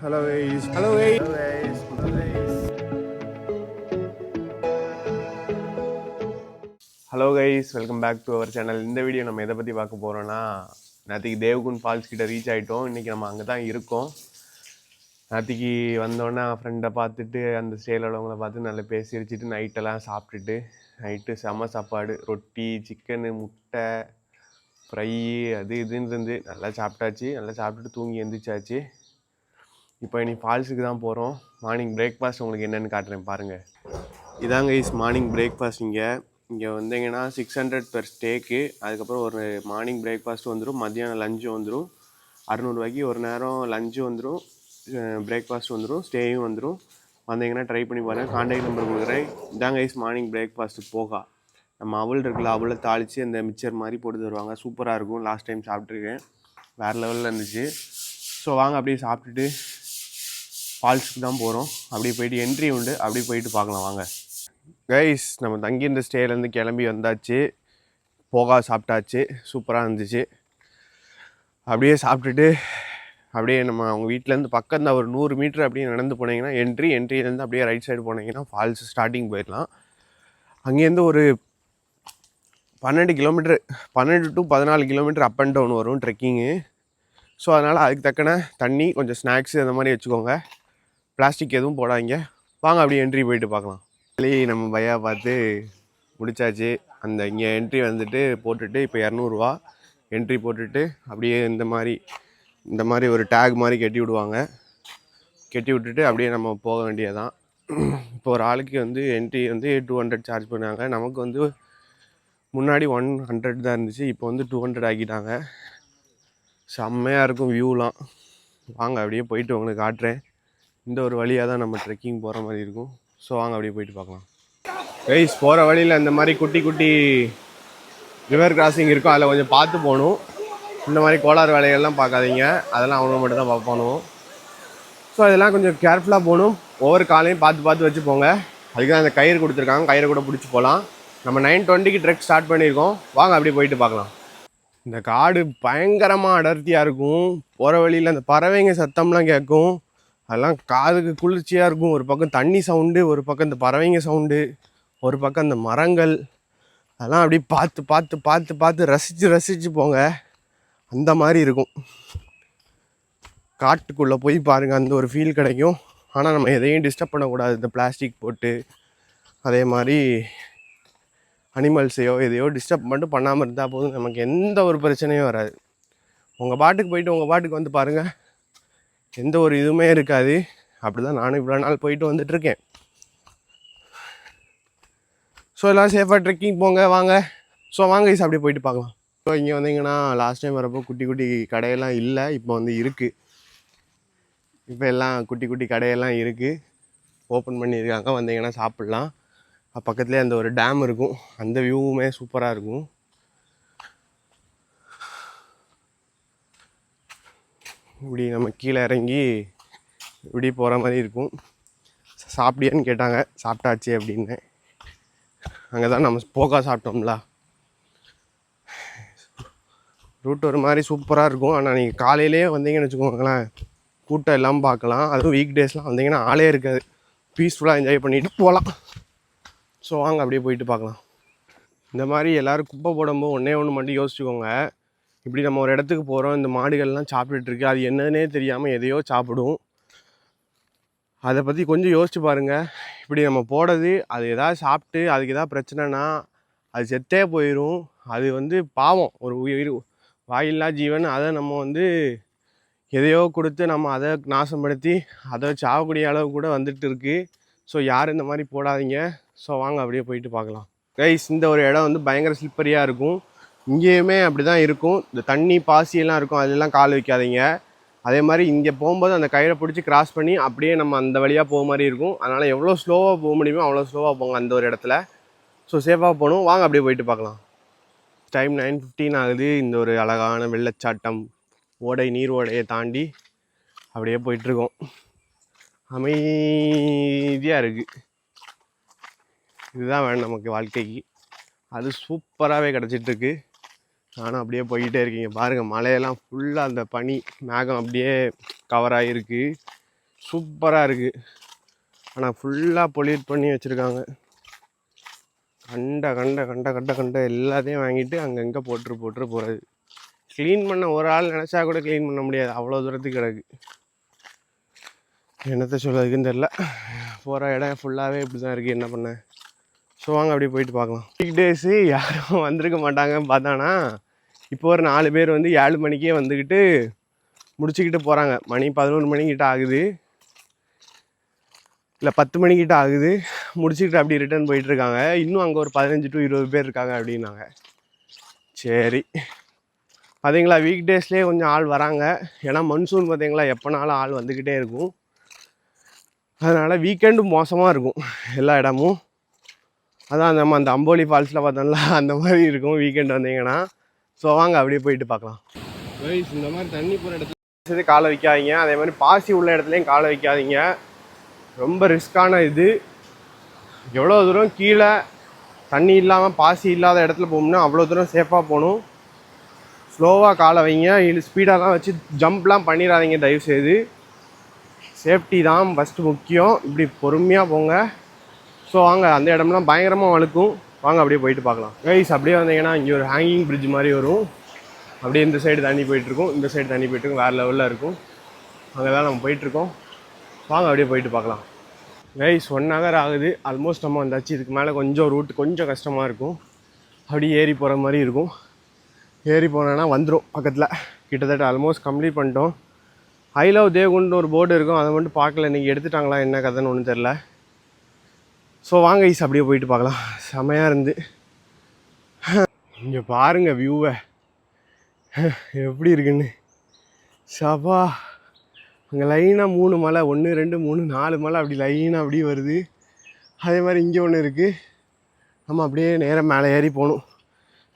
Hello guys. Hello guys. Hello guys. Hello guys. Hello guys, welcome back to our channel. இந்த video நம்ம எதை பற்றி பார்க்க போகிறோன்னா, நேற்றுக்கு தேவ்குண்ட் ஃபால்ஸ் கிட்ட ரீச் ஆகிட்டோம். இன்றைக்கி நம்ம அங்கே தான் இருக்கோம். நேற்றுக்கு வந்தோடனே ஃப்ரெண்டை பார்த்துட்டு அந்த ஸ்டேயில் உள்ளவங்கள பார்த்து நல்லா பேசி வச்சுட்டு நைட்டெல்லாம் சாப்பிட்டுட்டு, நைட்டு செம சாப்பாடு, ரொட்டி, சிக்கனு, முட்டை ஃப்ரை, அது இதுன்னு இருந்து நல்லா சாப்பிட்டாச்சு. நல்லா சாப்பிட்டுட்டு தூங்கி எழுந்திரிச்சாச்சு. இப்போ இனி ஃபால்ஸுக்கு தான் போகிறோம். மார்னிங் பிரேக்ஃபாஸ்ட் உங்களுக்கு என்னென்னு காட்டுறேன் பாருங்கள். இதாங்க கைஸ் மார்னிங் பிரேக்ஃபாஸ்ட். இங்கே வந்தீங்கன்னா 600 பெர் ஸ்டேக்கு. அதுக்கப்புறம் ஒரு மார்னிங் பிரேக்ஃபாஸ்ட்டு வந்துடும், மத்தியானம் லஞ்சு வந்துடும். 600 ரூபாய்க்கு ஒரு நேரம் லஞ்சு வந்துடும், பிரேக்ஃபாஸ்ட் வந்துடும், ஸ்டேயும் வந்துடும். வந்தீங்கன்னா ட்ரை பண்ணி பாருங்கள். கான்டாக்ட் நம்பர் கொடுக்குறேன். இதாங்க கைஸ் மார்னிங் பிரேக்ஃபாஸ்ட்டு. போகா நம்ம அவள் இருக்குல்ல, அவளை தாளித்து அந்த மிக்சர் மாதிரி போட்டு தருவாங்க. சூப்பராக இருக்கும். லாஸ்ட் டைம் சாப்பிட்ருக்கேன், வேறு லெவலில் இருந்துச்சு. ஸோ வாங்க அப்படியே சாப்பிட்டுட்டு ஃபால்ஸுக்கு தான் போகிறோம். அப்படியே போயிட்டு என்ட்ரி உண்டு, அப்படியே போயிட்டு பார்க்கலாம் வாங்க. கைஸ் நம்ம தங்கியிருந்த ஸ்டேலேருந்து கிளம்பி வந்தாச்சு. போகா சாப்பிட்டாச்சு, சூப்பராக இருந்துச்சு. அப்படியே சாப்பிட்டுட்டு அப்படியே நம்ம அவங்க வீட்டிலேருந்து பக்கம் தான், ஒரு 100 மீட்டர் அப்படியே நடந்து போனீங்கன்னா என்ட்ரிலேருந்து அப்படியே ரைட் சைடு போனீங்கன்னா ஃபால்ஸ் ஸ்டார்டிங் போயிடலாம். அங்கேருந்து ஒரு 12 kilometre, 12 to 14 kilometre up and down வரும் ட்ரெக்கிங்கு. ஸோ அதனால் அதுக்கு தக்கன தண்ணி, கொஞ்சம் ஸ்நாக்ஸு அந்த மாதிரி வச்சுக்கோங்க. பிளாஸ்டிக் எதுவும் போடாதீங்க. வாங்க அப்படியே என்ட்ரி போயிட்டு பார்க்கலாம். நம்ம பையா பார்த்து முடிச்சாச்சு. அந்த இங்கே என்ட்ரி வந்துட்டு போட்டுட்டு இப்போ 200 ரூபா என்ட்ரி போட்டுட்டு அப்படியே இந்த மாதிரி ஒரு டேக் மாதிரி கட்டி விடுவாங்க. கட்டி விட்டுட்டு அப்படியே நம்ம போக வேண்டியதான். இப்போ ஒரு ஆளுக்கு வந்து என்ட்ரி வந்து 200 சார்ஜ் பண்ணாங்க. நமக்கு வந்து முன்னாடி 100 தான் இருந்துச்சு, இப்போ வந்து 200 ஆக்கிட்டாங்க. செம்மையாக இருக்கும் வியூலாம். வாங்க அப்படியே போயிட்டு உங்களுக்கு காட்டுறேன். இந்த ஒரு வழியாக தான் நம்ம ட்ரெக்கிங் போகிற மாதிரி இருக்கும். ஸோ வாங்க அப்படியே போயிட்டு பார்க்கலாம். கைஸ் போகிற வழியில் இந்த மாதிரி குட்டி குட்டி ரிவர் கிராசிங் இருக்கும், அதில் கொஞ்சம் பார்த்து போகணும். இந்த மாதிரி கோளாறு வேலைகள்லாம் பார்க்காதீங்க, அதெல்லாம் அவங்க மட்டும் தான் பார்க்கணும். ஸோ அதெல்லாம் கொஞ்சம் கேர்ஃபுல்லாக போகணும். ஒவ்வொரு காலையும் பார்த்து வச்சு போங்க. அதுக்கு தான் அந்த கயிறு கொடுத்துருக்காங்க, கயிறை கூட பிடிச்சி போகலாம். நம்ம 9:20க்கு ட்ரெக் ஸ்டார்ட் பண்ணியிருக்கோம். வாங்க அப்படியே போயிட்டு பார்க்கலாம். இந்த காடு பயங்கரமாக அடர்த்தியாக இருக்கும். போகிற வழியில் அந்த பறவைங்க சத்தம்லாம் கேட்கும், அதெல்லாம் காதுக்கு குளிர்ச்சியாக இருக்கும். ஒரு பக்கம் தண்ணி சவுண்டு, ஒரு பக்கம் இந்த பறவைங்க சவுண்டு, ஒரு பக்கம் இந்த மரங்கள், அதெல்லாம் அப்படியே பார்த்து ரசித்து போங்க. அந்த மாதிரி இருக்கும். காட்டுக்குள்ளே போய் பாருங்கள், அந்த ஒரு ஃபீல் கிடைக்கும். ஆனால் நம்ம எதையும் டிஸ்டர்ப் பண்ணக்கூடாது. இந்த பிளாஸ்டிக் போட்டு அதே மாதிரி அனிமல்ஸையோ எதையோ டிஸ்டர்ப் மட்டும் பண்ணாமல் இருந்தால் போதும், நமக்கு எந்த ஒரு பிரச்சனையும் வராது. உங்கள் பாட்டுக்கு போயிட்டு உங்கள் பாட்டுக்கு வந்து பாருங்கள், எந்த ஒரு இதுவுமே இருக்காது. அப்படி தான் நானும் இவ்வளோ நாள் போயிட்டு வந்துட்டுருக்கேன். ஸோ எல்லாம் சேஃபாக ட்ரெக்கிங் போங்க வாங்க. ஸோ வாங்க கைஸ் அப்படியே போயிட்டு பார்க்கலாம். ஸோ இங்கே வந்தீங்கன்னா லாஸ்ட் டைம் வரப்போ குட்டி குட்டி கடையெல்லாம் இல்லை, இப்போ வந்து இருக்குது. இப்போ எல்லாம் குட்டி குட்டி கடையெல்லாம் இருக்குது, ஓப்பன் பண்ணியிருக்காங்க. வந்தீங்கன்னா சாப்பிட்லாம். பக்கத்துலேயே அந்த ஒரு டேம் இருக்கும், அந்த வியூவுமே சூப்பராக இருக்கும். இப்படி நம்ம கீழே இறங்கி இப்படி போகிற மாதிரி இருக்கும். சாப்பிடியான்னு கேட்டாங்க, சாப்பிட்டாச்சு அப்படின்னு. அங்கே தான் நம்ம போகா சாப்பிட்டோம்ல. ரூட் ஒரு மாதிரி சூப்பராக இருக்கும். ஆனால் நீங்கள் காலையிலேயே வந்தீங்கன்னு வச்சுக்கோங்களேன், கூட்டம் எல்லாம் பார்க்கலாம். அதுவும் வீக் டேஸ்லாம் வந்தீங்கன்னா ஆளே இருக்காது, பீஸ்ஃபுல்லாக என்ஜாய் பண்ணிவிட்டு போகலாம். ஸோ வாங்க அப்படியே போயிட்டு பார்க்கலாம். இந்த மாதிரி எல்லோரும் குப்பை போடும்போது ஒன்று மட்டும் யோசிச்சுக்கோங்க. இப்படி நம்ம ஒரு இடத்துக்கு போகிறோம், இந்த மாடுகள்லாம் சாப்பிட்டுருக்கு, அது என்னன்னே தெரியாமல் எதையோ சாப்பிடும். அதை பற்றி கொஞ்சம் யோசிச்சு பாருங்கள். இப்படி நம்ம போடுறது, அது எதாவது சாப்பிட்டு அதுக்கு எதாவது பிரச்சனைனா அது செத்தே போயிடும். அது வந்து பாவம், ஒரு உயிர், வாயில்லா ஜீவன். அதை நம்ம வந்து எதையோ கொடுத்து நம்ம அதை நாசப்படுத்தி அதை சாகக்கூடிய அளவு கூட வந்துட்டு இருக்குது. ஸோ யாரும் இந்த மாதிரி போடாதீங்க. ஸோ வாங்க அப்படியே போயிட்டு பார்க்கலாம். கைஸ் இந்த ஒரு இடம் வந்து பயங்கர ஸ்லிப்பரியாக இருக்கும். இங்கேயுமே அப்படி தான் இருக்கும். இந்த தண்ணி பாசியெல்லாம் இருக்கும், அதெல்லாம் கால் வைக்காதீங்க. அதே மாதிரி இங்கே போகும்போது அந்த கயிறை பிடிச்சி கிராஸ் பண்ணி அப்படியே நம்ம அந்த வழியாக போக மாதிரி இருக்கும். அதனால் எவ்வளோ ஸ்லோவாக போக முடியுமோ அவ்வளோ ஸ்லோவாக போங்க அந்த ஒரு இடத்துல. ஸோ சேஃபாக போகணும். வாங்க அப்படியே போயிட்டு பார்க்கலாம். டைம் 9:15 ஆகுது. இந்த ஒரு அழகான வெள்ளச்சாட்டம், நீர் ஓடையை தாண்டி அப்படியே போயிட்டுருக்கோம். அமைதியாக இருக்குது. இதுதான் வேணும் நமக்கு வாழ்க்கைக்கு. அது சூப்பராகவே கிடச்சிட்ருக்கு. நானும் அப்படியே போய்கிட்டே இருக்கீங்க பாருங்கள். மலையெல்லாம் ஃபுல்லாக அந்த பனி மேகம் அப்படியே கவர் ஆகிருக்கு. சூப்பராக இருக்குது. ஆனால் ஃபுல்லாக பொல்யூட் பண்ணி வச்சுருக்காங்க. கண்ட கண்ட கண்ட கண்ட கண்ட எல்லாத்தையும் வாங்கிட்டு அங்கங்கே போட்டு போகிறது. க்ளீன் பண்ண ஒரு ஆள் நினச்சா கூட க்ளீன் பண்ண முடியாது, அவ்வளோ தூரத்துக்கு கிடக்கு. என்னத்தை சொல்கிறதுக்குன்னு தெரில. போகிற இடம் ஃபுல்லாகவே இப்படி தான் இருக்குது, என்ன பண்ண. ஸோ வாங்க அப்படியே போயிட்டு பார்க்கலாம். வீக் டேஸு யாரும் வந்திருக்க மாட்டாங்கன்னு பார்த்தானா இப்போ ஒரு 4 பேர் வந்து 7 மணிக்கே வந்துக்கிட்டு முடிச்சுக்கிட்டு போகிறாங்க. மணி 11 மணிக்கிட்ட ஆகுது, இல்லை 10 மணிக்கிட்ட ஆகுது. முடிச்சுக்கிட்டு அப்படி ரிட்டர்ன் போயிட்டுருக்காங்க. இன்னும் அங்கே ஒரு 15 to 20 பேர் இருக்காங்க அப்படின்னாங்க. சரி பார்த்தீங்களா, வீக் டேஸ்லேயே கொஞ்சம் ஆள் வராங்க. ஏன்னா மன்சூன் பார்த்தீங்களா எப்போனாலும் ஆள் வந்துக்கிட்டே இருக்கும். அதனால் வீக்கெண்டும் மோசமாக இருக்கும் எல்லா இடமும். அதான் நம்ம அந்த அம்போலி ஃபால்ஸில் பார்த்தோம்ல அந்த மாதிரி இருக்கும் வீக்கெண்ட் வந்தீங்கன்னா. ஸோ வாங்க அப்படியே போயிட்டு பார்க்கலாம். இந்த மாதிரி தண்ணி போகிற இடத்துல காலை வைக்காதீங்க, அதே மாதிரி பாசி உள்ள இடத்துலையும் காலை வைக்காதீங்க. ரொம்ப ரிஸ்க்கான இது. எவ்வளோ தூரம் கீழே தண்ணி இல்லாமல் பாசி இல்லாத இடத்துல போகணும்னா அவ்வளோ தூரம் சேஃபாக போகணும். ஸ்லோவாக காலை வைங்க, இல்லை ஸ்பீடாலாம் வச்சு ஜம்ப்லாம் பண்ணிடாதீங்க தயவுசெய்து. சேஃப்டி தான் ஃபஸ்ட்டு முக்கியம். இப்படி பொறுமையாக போங்க. ஸோ வாங்க, அந்த இடம்லாம் பயங்கரமாக வழுக்கும். வாங்க அப்படியே போயிட்டு பார்க்கலாம். கைஸ் அப்படியே வந்தீங்கன்னா இங்கே ஒரு ஹேங்கிங் பிரிட்ஜ் மாதிரி வரும். அப்படியே இந்த சைடு தண்ணி போயிட்டுருக்கும், இந்த சைடு தண்ணி போயிட்டுருக்கும், வேறு லெவலில் இருக்கும். அங்கே தான் நம்ம போயிட்டுருக்கோம். வாங்க அப்படியே போயிட்டு பார்க்கலாம். கைஸ் 1 hour ஆகுது, ஆல்மோஸ்ட் நம்ம வந்தாச்சு. இதுக்கு மேலே கொஞ்சம் ரூட் கொஞ்சம் கஷ்டமாக இருக்கும். அப்படியே ஏறி போகிற மாதிரி இருக்கும். ஏறி போனோன்னா வந்துடும் பக்கத்தில். கிட்டத்தட்ட ஆல்மோஸ்ட் கம்ப்ளீட் பண்ணிட்டோம். ஐ லவ் தேவ்குண்ட்னு ஒரு போர்டு இருக்கும், அதை மட்டும் பார்க்கல. இன்றைக்கி எடுத்துட்டாங்களா என்ன கதைன்னு ஒன்றும் தெரில. ஸோ வாங்க கைஸ் அப்படியே போயிட்டு பார்க்கலாம். செமையாக இருந்து இங்கே பாருங்கள் வியூவை எப்படி இருக்குன்னு. சபா அங்கே லைனாக 3 மலை, 1 2 3 4 மலை அப்படி லைனாக அப்படியே வருது. அதே மாதிரி இங்கே ஒன்று இருக்குது. நம்ம அப்படியே நேராக மேலே ஏறி போகணும்.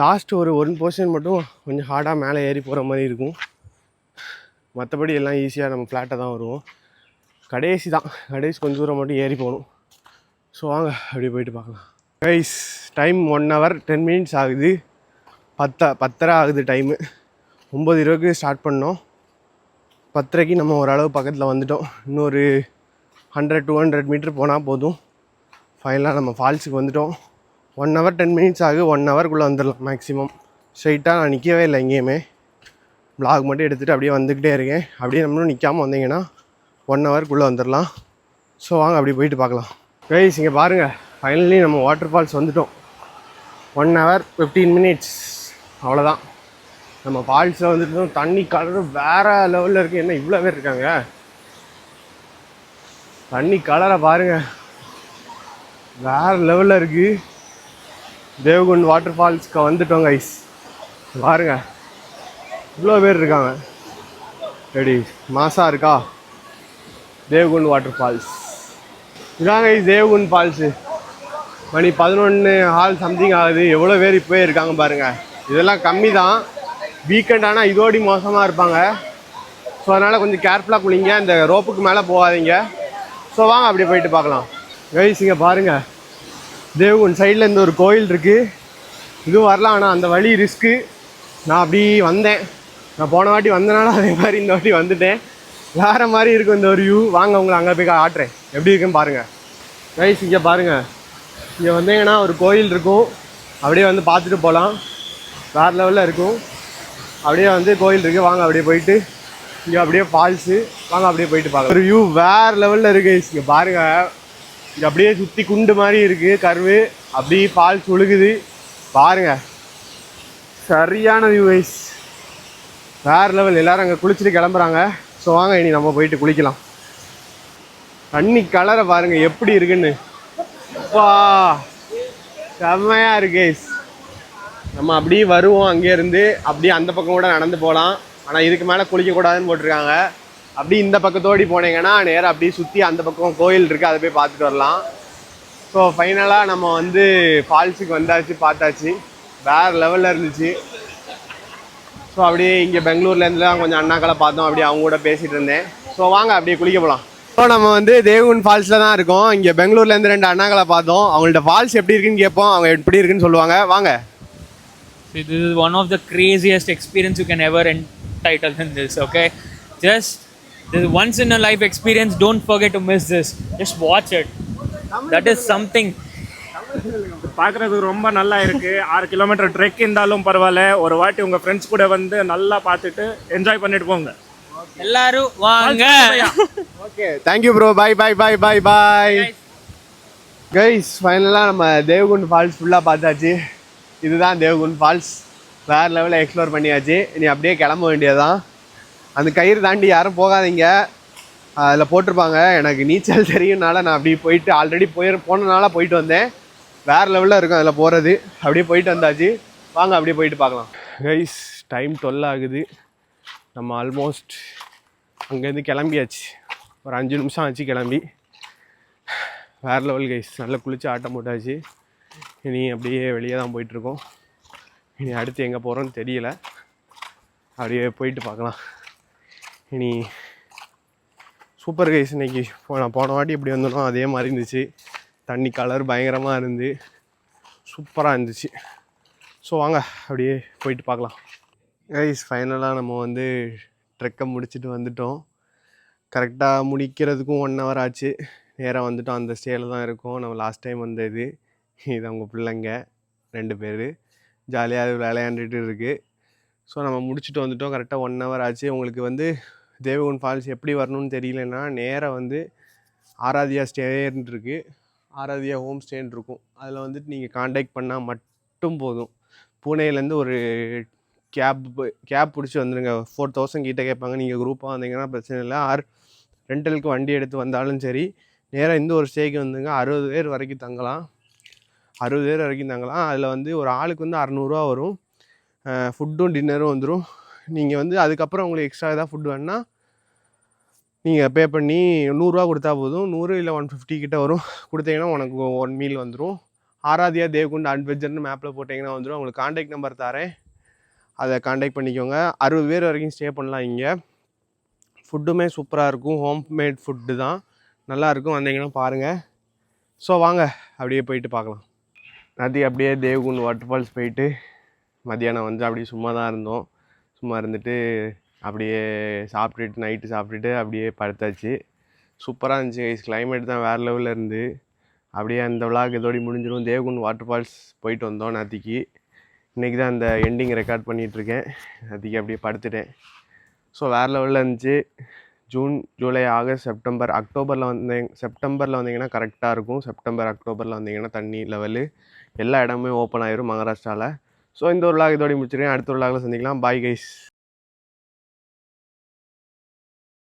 லாஸ்ட்டு ஒரு 1 போர்ஷன் மட்டும் கொஞ்சம் ஹார்டாக மேலே ஏறி போகிற மாதிரி இருக்கும். மற்றபடி எல்லாம் ஈஸியாக நம்ம ஃப்ளாட்டாக தான் வருவோம். கடைசி கொஞ்சம் தூரம் மட்டும் ஏறி போகணும். ஸோ வாங்க அப்படியே போயிட்டு பார்க்கலாம். கைஸ் டைம் 1 hour 10 minutes ஆகுது. 10:30 ஆகுது டைமு. 9:20 ஸ்டார்ட் பண்ணோம். 10:30 நம்ம ஓரளவு பக்கத்தில் வந்துட்டோம். இன்னொரு 100-200 மீட்டர் போனால் போதும். ஃபைனலாக நம்ம ஃபால்ஸுக்கு வந்துட்டோம். 1 hour 10 minutes ஆகுது. 1 hourக்குள்ளே வந்துடலாம் மேக்ஸிமம். ஸ்ட்ரைட்டாக நான் நிற்கவே இல்லை எங்கேயுமே. வ்ளாக் மட்டும் எடுத்துகிட்டு அப்படியே வந்துக்கிட்டே இருக்கேன். அப்படியே நம்மளும் நிற்காமல் வந்தீங்கன்னா 1 hourக்குள்ளே வந்துடலாம். ஸோ வாங்க அப்படியே போயிட்டு பார்க்கலாம். கைஸ் இங்கே பாருங்கள், ஃபைனலி நம்ம வாட்டர் ஃபால்ஸ் வந்துட்டோம். 1 hour 15 minutes அவ்வளோதான். நம்ம ஃபால்ஸில் வந்துட்டு தண்ணி கலர் வேறு லெவலில் இருக்குது. என்ன இவ்வளோ பேர் இருக்காங்க, தண்ணி கலரை பாருங்கள் வேறு லெவலில் இருக்குது. தேவ்குண்ட் வாட்டர் ஃபால்ஸ்க்கு வந்துட்டோம் கைஸ். பாருங்கள் இவ்வளோ பேர் இருக்காங்க. ரெடி மாசாக இருக்கா தேவ்குண்ட் வாட்டர் ஃபால்ஸ். இதாங்க தேவ்குண்ட் ஃபால்ஸு. மணி 11 சம்திங் ஆகுது. எவ்வளோ பேர் இப்போயே இருக்காங்க பாருங்கள். இதெல்லாம் கம்மி தான். வீக்கெண்ட் ஆனால் இதோடி மோசமாக இருப்பாங்க. ஸோ அதனால் கொஞ்சம் கேர்ஃபுல்லாக குளிங்க. இந்த ரோப்புக்கு மேலே போகாதீங்க. ஸோ வாங்க அப்படியே போயிட்டு பார்க்கலாம். கைஸ் இங்கே பாருங்கள், தேவ்குண்ட் சைடில் இந்த ஒரு கோயில் இருக்குது. இதுவும் வரலாம், ஆனால் அந்த வழி ரிஸ்க்கு. நான் அப்படி வந்தேன், நான் போன வாட்டி வந்தனால அதே மாதிரி இந்த வாட்டி வந்துட்டேன். வேறு மாதிரி இருக்கும் இந்த ஒரு வியூ. வாங்க உங்களை அங்கே போய் ஆட்டுறேன் எப்படி இருக்குன்னு பாருங்கள். கைஸ் இங்கே பாருங்கள், இங்கே வந்தீங்கன்னா ஒரு கோயில் இருக்கும். அப்படியே வந்து பார்த்துட்டு போகலாம். வேறு லெவலில் இருக்கும். அப்படியே வந்து கோயில் இருக்குது. வாங்க அப்படியே போயிட்டு இங்கே அப்படியே ஃபால்ஸு. வாங்க அப்படியே போயிட்டு பார்க்கலாம். ஒரு வியூ வேறு லெவலில் இருக்குது. இங்கே பாருங்கள், இங்கே அப்படியே சுற்றி குண்டு மாதிரி இருக்குது கர்வு. அப்படியே ஃபால்ஸ் ஒழுகுது பாருங்கள். சரியான வியூ கைஸ், வேறு லெவல். எல்லோரும் அங்கே குளிச்சுட்டு கிளம்புறாங்க. ஸோ வாங்க இனி நம்ம போயிட்டு குளிக்கலாம். தண்ணி கலரை பாருங்கள் எப்படி இருக்குன்னு. வா செம்மையாக இருக்கு கைஸ். நம்ம அப்படியே வருவோம் அங்கேருந்து. அப்படியே அந்த பக்கம் கூட நடந்து போகலாம். ஆனால் இதுக்கு மேலே குளிக்கக்கூடாதுன்னு போட்டிருக்காங்க. அப்படி இந்த பக்கத்தோடி போனீங்கன்னா நேராக அப்படியே சுற்றி அந்த பக்கம் கோயில் இருக்குது, அதை போய் பார்த்துட்டு வரலாம். ஸோ ஃபைனலாக நம்ம வந்து ஃபால்ஸுக்கு வந்தாச்சு, பார்த்தாச்சு. வேறு லெவலில் இருந்துச்சு. ஸோ அப்படியே இங்கே பெங்களூர்லேருந்துலாம் கொஞ்சம் அண்ணாக்களை பார்த்தோம். அப்படியே அவங்க கூட பேசிகிட்டு இருந்தேன். ஸோ வாங்க அப்படியே குளிக்க போகலாம். ஸோ நம்ம வந்து தேவ்குண்ட் ஃபால்ஸில் தான் இருக்கோம். இங்கே பெங்களூர்லேருந்து 2 அண்ணாக்களை பார்த்தோம். அவங்கள்ட்ட ஃபால்ஸ் எப்படி இருக்குன்னு கேட்போம், அவங்க எப்படி இருக்குன்னு சொல்லுவாங்க. வாங்க. This is one of the craziest experience you can ever entitle in this, okay? Just This is once in a life experience. Don't forget to miss this. Just watch it. That is something. பார்க்குறதுக்கு ரொம்ப நல்லா இருக்குது. 6 kilometre trek இருந்தாலும் பரவாயில்ல, ஒரு வாட்டி உங்கள் friends கூட வந்து நல்லா பார்த்துட்டு என்ஜாய் பண்ணிட்டு போங்க. எல்லாரும் வாங்க. Okay, thank you bro. Bye bye bye bye bye guys. ஃபைனலாக நம்ம தேவகுண்ட் ஃபால்ஸ் ஃபுல்லாக பார்த்தாச்சு. இதுதான் தேவகுண்ட் ஃபால்ஸ். வேறு லெவலில் எக்ஸ்ப்ளோர் பண்ணியாச்சு. இனி அப்படியே கிளம்ப வேண்டியதான். அந்த கயிறு தாண்டி யாரும் போகாதீங்க, அதில் போட்டிருப்பாங்க. எனக்கு நீச்சல் தெரியும்னால நான் அப்படி போயிட்டு ஆல்ரெடி போனனால போயிட்டு வந்தேன். வேறு லெவலில் இருக்கும் அதில் போகிறது. அப்படியே போயிட்டு வந்தாச்சு. வாங்க அப்படியே போயிட்டு பார்க்கலாம். கைஸ், டைம் 12 ஆகுது. நம்ம ஆல்மோஸ்ட் அங்கேருந்து கிளம்பியாச்சு. ஒரு 5 நிமிஷம் ஆச்சு கிளம்பி. வேறு லெவல் கைஸ். நல்லா குளிச்சு ஆட்டம் போட்டாச்சு. இனி அப்படியே வெளியே தான் போயிட்டுருக்கோம். இனி அடுத்து எங்கே போகிறோன்னு தெரியல. அப்படியே போயிட்டு பார்க்கலாம். இனி சூப்பர் கைஸ். இன்றைக்கி நான் போன வாட்டி எப்படி வந்தோனோ அதே மாதிரி இருந்துச்சு. தண்ணி கலர் பயங்கரமாக இருந்து சூப்பராக இருந்துச்சு. ஸோ வாங்க அப்படியே போயிட்டு பார்க்கலாம். கைஸ், ஃபைனலாக நம்ம வந்து ட்ரெக்கை முடிச்சுட்டு வந்துட்டோம். கரெக்டாக முடிக்கிறதுக்கும் 1 hour ஆச்சு. நேராக வந்துட்டோம். அந்த ஸ்டேயில் தான் இருக்கும். நம்ம லாஸ்ட் டைம் வந்த இது அவங்க பிள்ளைங்க 2 பேர் ஜாலியாக விளையாண்டுட்டு இருக்குது. ஸோ நம்ம முடிச்சுட்டு வந்துட்டோம். கரெக்டாக 1 hour ஆச்சு. உங்களுக்கு வந்து தேவகுண்ட் ஃபால்ஸ் எப்படி வரணும்னு தெரியலன்னா நேராக வந்து ஆராத்யா ஸ்டேன்னு இருக்குது. ஆராத்யா ஹோம் ஸ்டேன்னு இருக்கும். அதில் வந்துட்டு நீங்கள் காண்டாக்ட் பண்ணால் மட்டும் போதும். பூனேலேருந்து ஒரு கேப் பிடிச்சி வந்துடுங்க. 4000 கிட்டே கேட்பாங்க. நீங்கள் குரூப்பாக வந்தீங்கன்னா பிரச்சனை இல்லை. ரெண்டலுக்கு வண்டி எடுத்து வந்தாலும் சரி, நேராக இந்த ஒரு ஸ்டேக்கு வந்துங்க. 60 பேர் வரைக்கும் தங்கலாம். 60 பேர் வரைக்கும் தங்கலாம். அதில் வந்து ஒரு ஆளுக்கு வந்து 600 ரூபா வரும். ஃபுட்டும் டின்னரும் வந்துடும். நீங்கள் வந்து அதுக்கப்புறம் உங்களுக்கு எக்ஸ்ட்ரா ஏதாவது ஃபுட் வேணுன்னா நீங்கள் பே பண்ணி 100 ரூபா கொடுத்தா போதும். 100 இல்லை 150 கிட்ட வரும். கொடுத்தீங்கன்னா உனக்கு 1 மீல் வந்துடும். ஆராத்யா தேவகுண்ட் அட்வென்ச்சர்னு மேப்பில் போட்டிங்கன்னா வந்துடும். உங்களுக்கு காண்டாக்ட் நம்பர் தரேன், அதை காண்டாக்ட் பண்ணிக்கோங்க. 60 பேர் வரைக்கும் ஸ்டே பண்ணலாம். இங்கே ஃபுட்டுமே சூப்பராக இருக்கும். ஹோம் மேட் ஃபுட்டு தான், நல்லாயிருக்கும். வந்தீங்கன்னா பாருங்கள். ஸோ வாங்க அப்படியே போயிட்டு பார்க்கலாம். நதி அப்படியே தேவகுண்ட் வாட்டர் ஃபால்ஸ் போயிட்டு மத்தியானம் வந்து அப்படியே சும்மா தான் இருந்தோம். சும்மா இருந்துட்டு அப்படியே சாப்பிட்டுட்டு நைட்டு சாப்பிட்டுட்டு அப்படியே படுத்தாச்சு. சூப்பராக இருந்துச்சு கைஸ். கிளைமேட் தான் வேறு லெவலில் இருந்து. அப்படியே அந்த விளாக் இதோடி முடிஞ்சிடும். தேவகுண்ட் வாட்டர் ஃபால்ஸ் போயிட்டு வந்தோம் நேற்றுக்கு. இன்றைக்கி தான் அந்த எண்டிங் ரெக்கார்ட் பண்ணிகிட்ருக்கேன். நேற்றுக்கு அப்படியே படுத்துட்டேன். ஸோ வேறு லெவலில் இருந்துச்சு. ஜூன், ஜூலை, ஆகஸ்ட், செப்டம்பர், அக்டோபரில் செப்டம்பரில் வந்தீங்கன்னா கரெக்டாக இருக்கும். செப்டம்பர், அக்டோபரில் வந்தீங்கன்னா தண்ணி லெவலு எல்லா இடமுமே ஓப்பன் ஆயிரும் மகாராஷ்டிராவில். ஸோ இந்த ஒரு விளாக் இதோடி முடிச்சிருக்கேன். அடுத்த ஒரு விளாகில் சந்திக்கலாம். Bye guys.